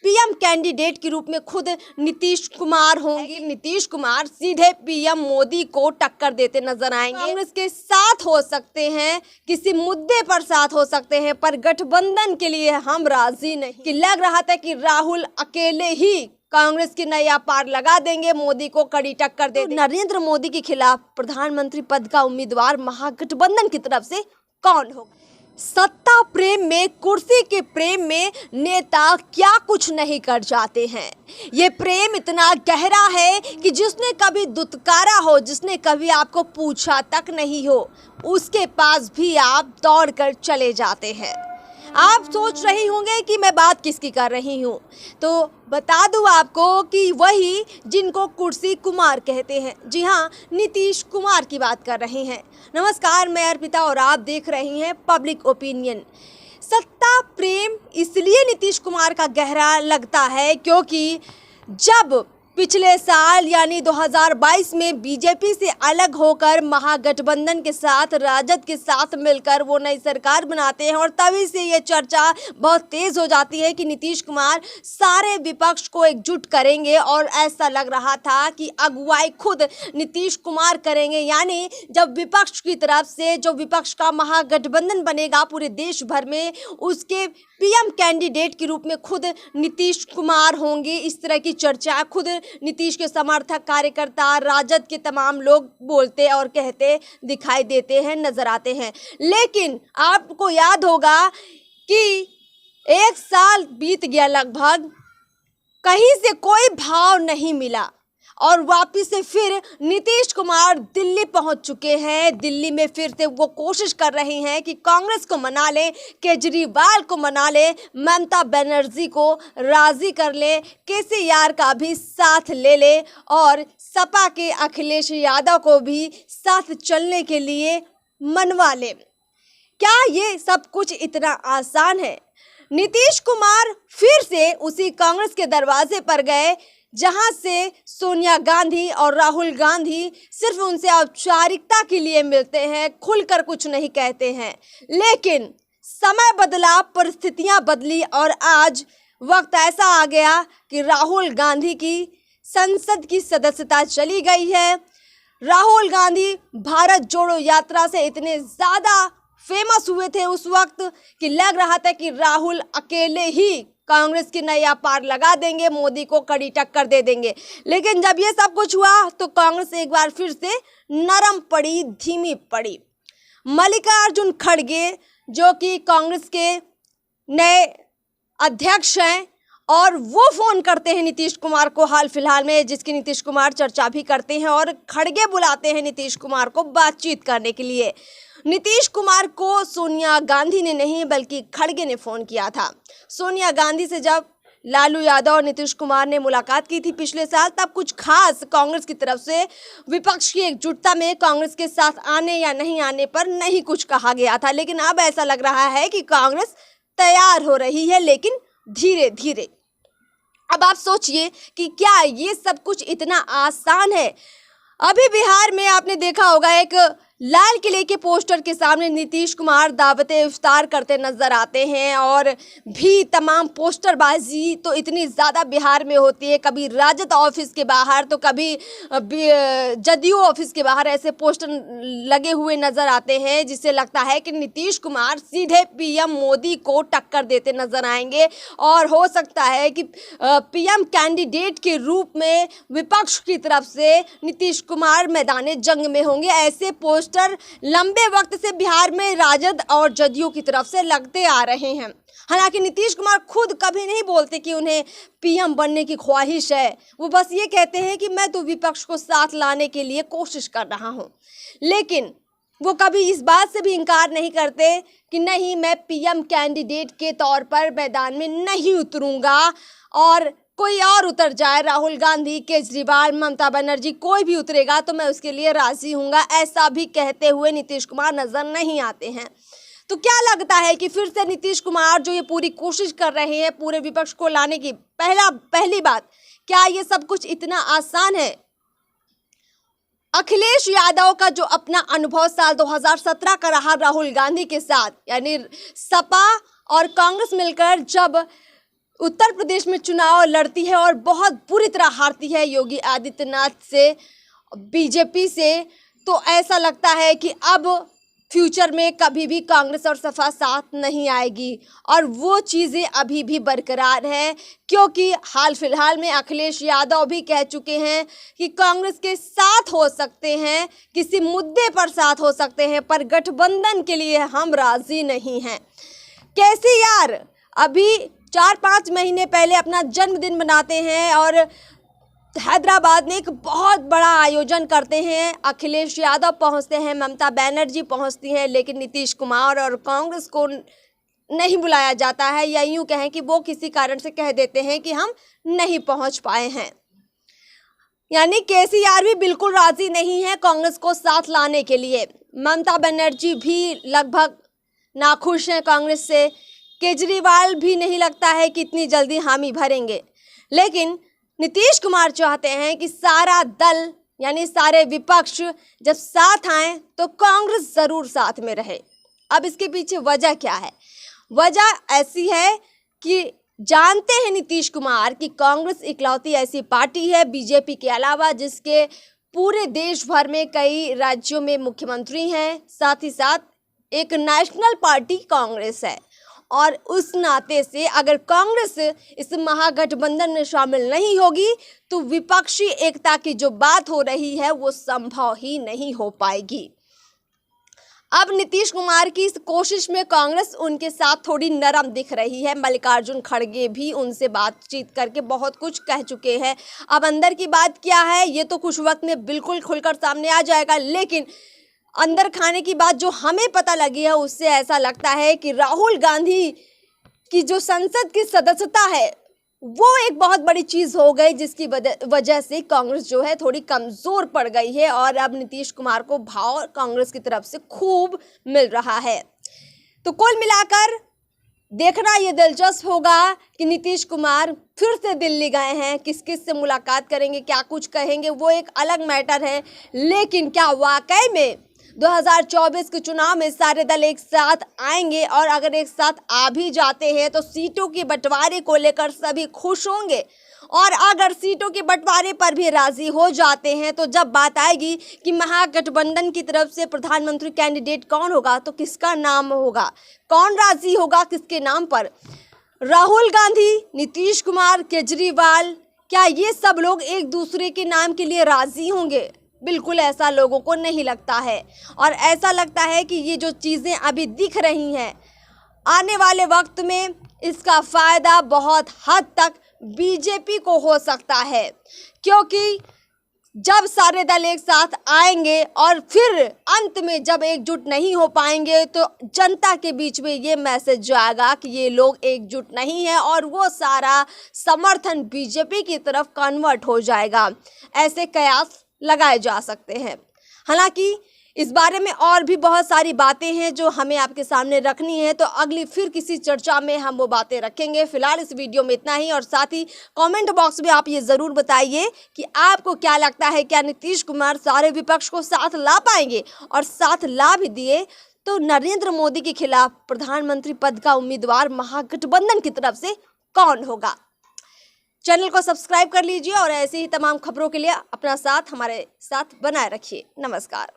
PM candidate के रूप में खुद नीतीश कुमार होंगे। नीतीश कुमार सीधे पीएम मोदी को टक्कर देते नजर आएंगे। कांग्रेस के साथ हो सकते हैं, किसी मुद्दे पर साथ हो सकते हैं, पर गठबंधन के लिए हम राजी नहीं। कि लग रहा था कि राहुल अकेले ही कांग्रेस की नया पार लगा देंगे, मोदी को कड़ी टक्कर दे देंगे। नरेंद्र मोदी के खिलाफ प्रधानमंत्री पद का उम्मीदवार महागठबंधन की तरफ से कौन होगा? सत्ता प्रेम में, कुर्सी के प्रेम में नेता क्या कुछ नहीं कर जाते हैं। ये प्रेम इतना गहरा है कि जिसने कभी दुत्कारा हो, जिसने कभी आपको पूछा तक नहीं हो, उसके पास भी आप दौड़ कर चले जाते हैं। आप सोच रही होंगे कि मैं बात किसकी कर रही हूँ, तो बता दूँ आपको कि वही जिनको कुर्सी कुमार कहते हैं। जी हाँ, नीतीश कुमार की बात कर रहे हैं। नमस्कार, मैं अर्पिता और आप देख रही हैं पब्लिक ओपिनियन। सत्ता प्रेम इसलिए नीतीश कुमार का गहरा लगता है क्योंकि जब पिछले साल यानी 2022 में बीजेपी से अलग होकर महागठबंधन के साथ, राजद के साथ मिलकर वो नई सरकार बनाते हैं और तभी से ये चर्चा बहुत तेज हो जाती है कि नीतीश कुमार सारे विपक्ष को एकजुट करेंगे और ऐसा लग रहा था कि अगुवाई खुद नीतीश कुमार करेंगे। यानी जब विपक्ष की तरफ से जो विपक्ष का महागठबंधन बनेगा पूरे देश भर में, उसके पीएम कैंडिडेट के रूप में खुद नीतीश कुमार होंगे। इस तरह की चर्चा खुद नीतीश के समर्थक, कार्यकर्ता, राजद के तमाम लोग बोलते और कहते दिखाई देते हैं, नजर आते हैं। लेकिन आपको याद होगा कि 1 साल बीत गया लगभग, कहीं से कोई भाव नहीं मिला और वापिस से फिर नीतीश कुमार दिल्ली पहुंच चुके हैं। दिल्ली में फिर से वो कोशिश कर रहे हैं कि कांग्रेस को मना ले, केजरीवाल को मना ले, ममता बनर्जी को राजी कर ले, केसीआर का भी साथ ले ले और सपा के अखिलेश यादव को भी साथ चलने के लिए मनवा ले। क्या ये सब कुछ इतना आसान है? नीतीश कुमार फिर से उसी कांग्रेस के दरवाजे पर गए जहां से सोनिया गांधी और राहुल गांधी सिर्फ उनसे औपचारिकता के लिए मिलते हैं, खुलकर कुछ नहीं कहते हैं। लेकिन समय बदला, परिस्थितियां बदली और आज वक्त ऐसा आ गया कि राहुल गांधी की संसद की सदस्यता चली गई है। राहुल गांधी भारत जोड़ो यात्रा से इतने ज़्यादा फेमस हुए थे उस वक्त कि लग रहा था कि राहुल अकेले ही कांग्रेस की नया पार लगा देंगे, मोदी को कड़ी टक्कर दे देंगे। लेकिन जब ये सब कुछ हुआ तो कांग्रेस एक बार फिर से नरम पड़ी, धीमी पड़ी। मल्लिकार्जुन खड़गे जो कि कांग्रेस के नए अध्यक्ष हैं और वो फोन करते हैं नीतीश कुमार को हाल फिलहाल में, जिसकी नीतीश कुमार चर्चा भी करते हैं, और खड़गे बुलाते हैं नीतीश कुमार को बातचीत करने के लिए। नीतीश कुमार को सोनिया गांधी ने नहीं बल्कि खड़गे ने फोन किया था। सोनिया गांधी से जब लालू यादव और नीतीश कुमार ने मुलाकात की थी पिछले साल, तब कुछ खास कांग्रेस की तरफ से विपक्ष की एकजुटता में कांग्रेस के साथ आने या नहीं आने पर नहीं कुछ कहा गया था। लेकिन अब ऐसा लग रहा है कि कांग्रेस तैयार हो रही है, लेकिन धीरे धीरे। अब आप सोचिए कि क्या ये सब कुछ इतना आसान है? अभी बिहार में आपने देखा होगा, एक लाल किले के पोस्टर के सामने नीतीश कुमार दावते इफ्तार करते नजर आते हैं और भी तमाम पोस्टरबाजी तो इतनी ज़्यादा बिहार में होती है। कभी राजद ऑफिस के बाहर तो कभी जदयू ऑफिस के बाहर ऐसे पोस्टर लगे हुए नजर आते हैं, जिससे लगता है कि नीतीश कुमार सीधे पीएम मोदी को टक्कर देते नजर आएंगे और हो सकता है कि पीएम कैंडिडेट के रूप में विपक्ष की तरफ से नीतीश कुमार मैदान जंग में होंगे। ऐसे पोस्टर लंबे वक्त से बिहार में राजद और जदयू की तरफ से लगते आ रहे हैं। हालांकि नीतीश कुमार खुद कभी नहीं बोलते कि उन्हें पीएम बनने की ख्वाहिश है। वो बस ये कहते हैं कि मैं तो विपक्ष को साथ लाने के लिए कोशिश कर रहा हूं। लेकिन वो कभी इस बात से भी इनकार नहीं करते कि नहीं, मैं पीएम कैंडिडेट के तौर पर मैदान में नहीं उतरूंगा और कोई और उतर जाए, राहुल गांधी, केजरीवाल, ममता बनर्जी, कोई भी उतरेगा तो मैं उसके लिए राजी हूँगा, ऐसा भी कहते हुए नीतीश कुमार नजर नहीं आते हैं। तो क्या लगता है कि फिर से नीतीश कुमार जो ये पूरी कोशिश कर रहे हैं पूरे विपक्ष को लाने की, पहली बात, क्या ये सब कुछ इतना आसान है? अखिलेश यादव का जो अपना अनुभव साल 2017 का रहा राहुल गांधी के साथ, यानी सपा और कांग्रेस मिलकर जब उत्तर प्रदेश में चुनाव लड़ती है और बहुत बुरी तरह हारती है योगी आदित्यनाथ से, बीजेपी से, तो ऐसा लगता है कि अब फ्यूचर में कभी भी कांग्रेस और सपा साथ नहीं आएगी। और वो चीज़ें अभी भी बरकरार हैं, क्योंकि हाल फिलहाल में अखिलेश यादव भी कह चुके हैं कि कांग्रेस के साथ हो सकते हैं, किसी मुद्दे पर साथ हो सकते हैं, पर गठबंधन के लिए हम राजी नहीं हैं। कैसे यार अभी 4-5 महीने पहले अपना जन्मदिन मनाते हैं और हैदराबाद में एक बहुत बड़ा आयोजन करते हैं, अखिलेश यादव पहुंचते हैं, ममता बनर्जी पहुंचती हैं, लेकिन नीतीश कुमार और कांग्रेस को नहीं बुलाया जाता है, या यूं कहें कि वो किसी कारण से कह देते हैं कि हम नहीं पहुंच पाए हैं। यानी केसीआर भी बिल्कुल राजी नहीं है कांग्रेस को साथ लाने के लिए। ममता बनर्जी भी लगभग नाखुश हैं कांग्रेस से। केजरीवाल भी नहीं लगता है कि इतनी जल्दी हामी भरेंगे, लेकिन नीतीश कुमार चाहते हैं कि सारा दल यानी सारे विपक्ष जब साथ आए तो कांग्रेस जरूर साथ में रहे। अब इसके पीछे वजह क्या है? वजह ऐसी है कि जानते हैं नीतीश कुमार कि कांग्रेस इकलौती ऐसी पार्टी है बीजेपी के अलावा जिसके पूरे देश भर में कई राज्यों में मुख्यमंत्री हैं, साथ ही साथ एक नेशनल पार्टी कांग्रेस है। और उस नाते से अगर कांग्रेस इस महागठबंधन में शामिल नहीं होगी तो विपक्षी एकता की जो बात हो रही है वो संभव ही नहीं हो पाएगी। अब नीतीश कुमार की इस कोशिश में कांग्रेस उनके साथ थोड़ी नरम दिख रही है। मल्लिकार्जुन खड़गे भी उनसे बातचीत करके बहुत कुछ कह चुके हैं। अब अंदर की बात क्या है ये तो कुछ वक्त में बिल्कुल खुलकर सामने आ जाएगा, लेकिन अंदर खाने की बात जो हमें पता लगी है उससे ऐसा लगता है कि राहुल गांधी की जो संसद की सदस्यता है वो एक बहुत बड़ी चीज हो गई, जिसकी वजह से कांग्रेस जो है थोड़ी कमजोर पड़ गई है और अब नीतीश कुमार को भाव कांग्रेस की तरफ से खूब मिल रहा है। तो कुल मिलाकर देखना ये दिलचस्प होगा कि नीतीश कुमार फिर से दिल्ली गए हैं, किस किस से मुलाकात करेंगे, क्या कुछ कहेंगे, वो एक अलग मैटर है। लेकिन क्या वाकई में 2024 के चुनाव में सारे दल एक साथ आएंगे? और अगर एक साथ आ भी जाते हैं तो सीटों के बंटवारे को लेकर सभी खुश होंगे, और अगर सीटों के बंटवारे पर भी राजी हो जाते हैं तो जब बात आएगी कि महागठबंधन की तरफ से प्रधानमंत्री कैंडिडेट कौन होगा तो किसका नाम होगा, कौन राजी होगा किसके नाम पर, राहुल गांधी, नीतीश कुमार, केजरीवाल, क्या ये सब लोग एक दूसरे के नाम के लिए राजी होंगे? बिल्कुल ऐसा लोगों को नहीं लगता है। और ऐसा लगता है कि ये जो चीज़ें अभी दिख रही हैं आने वाले वक्त में इसका फ़ायदा बहुत हद तक बीजेपी को हो सकता है, क्योंकि जब सारे दल एक साथ आएंगे और फिर अंत में जब एकजुट नहीं हो पाएंगे तो जनता के बीच में ये मैसेज जाएगा कि ये लोग एकजुट नहीं है और वो सारा समर्थन बीजेपी की तरफ कन्वर्ट हो जाएगा। ऐसे कयास लगाए जा सकते हैं। हालांकि इस बारे में और भी बहुत सारी बातें हैं जो हमें आपके सामने रखनी है, तो अगली फिर किसी चर्चा में हम वो बातें रखेंगे। फिलहाल इस वीडियो में इतना ही, और साथ ही कमेंट बॉक्स में आप ये ज़रूर बताइए कि आपको क्या लगता है, क्या नीतीश कुमार सारे विपक्ष को साथ ला पाएंगे? और साथ ला भी दिए तो नरेंद्र मोदी के खिलाफ प्रधानमंत्री पद का उम्मीदवार महागठबंधन की तरफ से कौन होगा? चैनल को सब्सक्राइब कर लीजिए और ऐसी ही तमाम खबरों के लिए अपना साथ हमारे साथ बनाए रखिए। नमस्कार।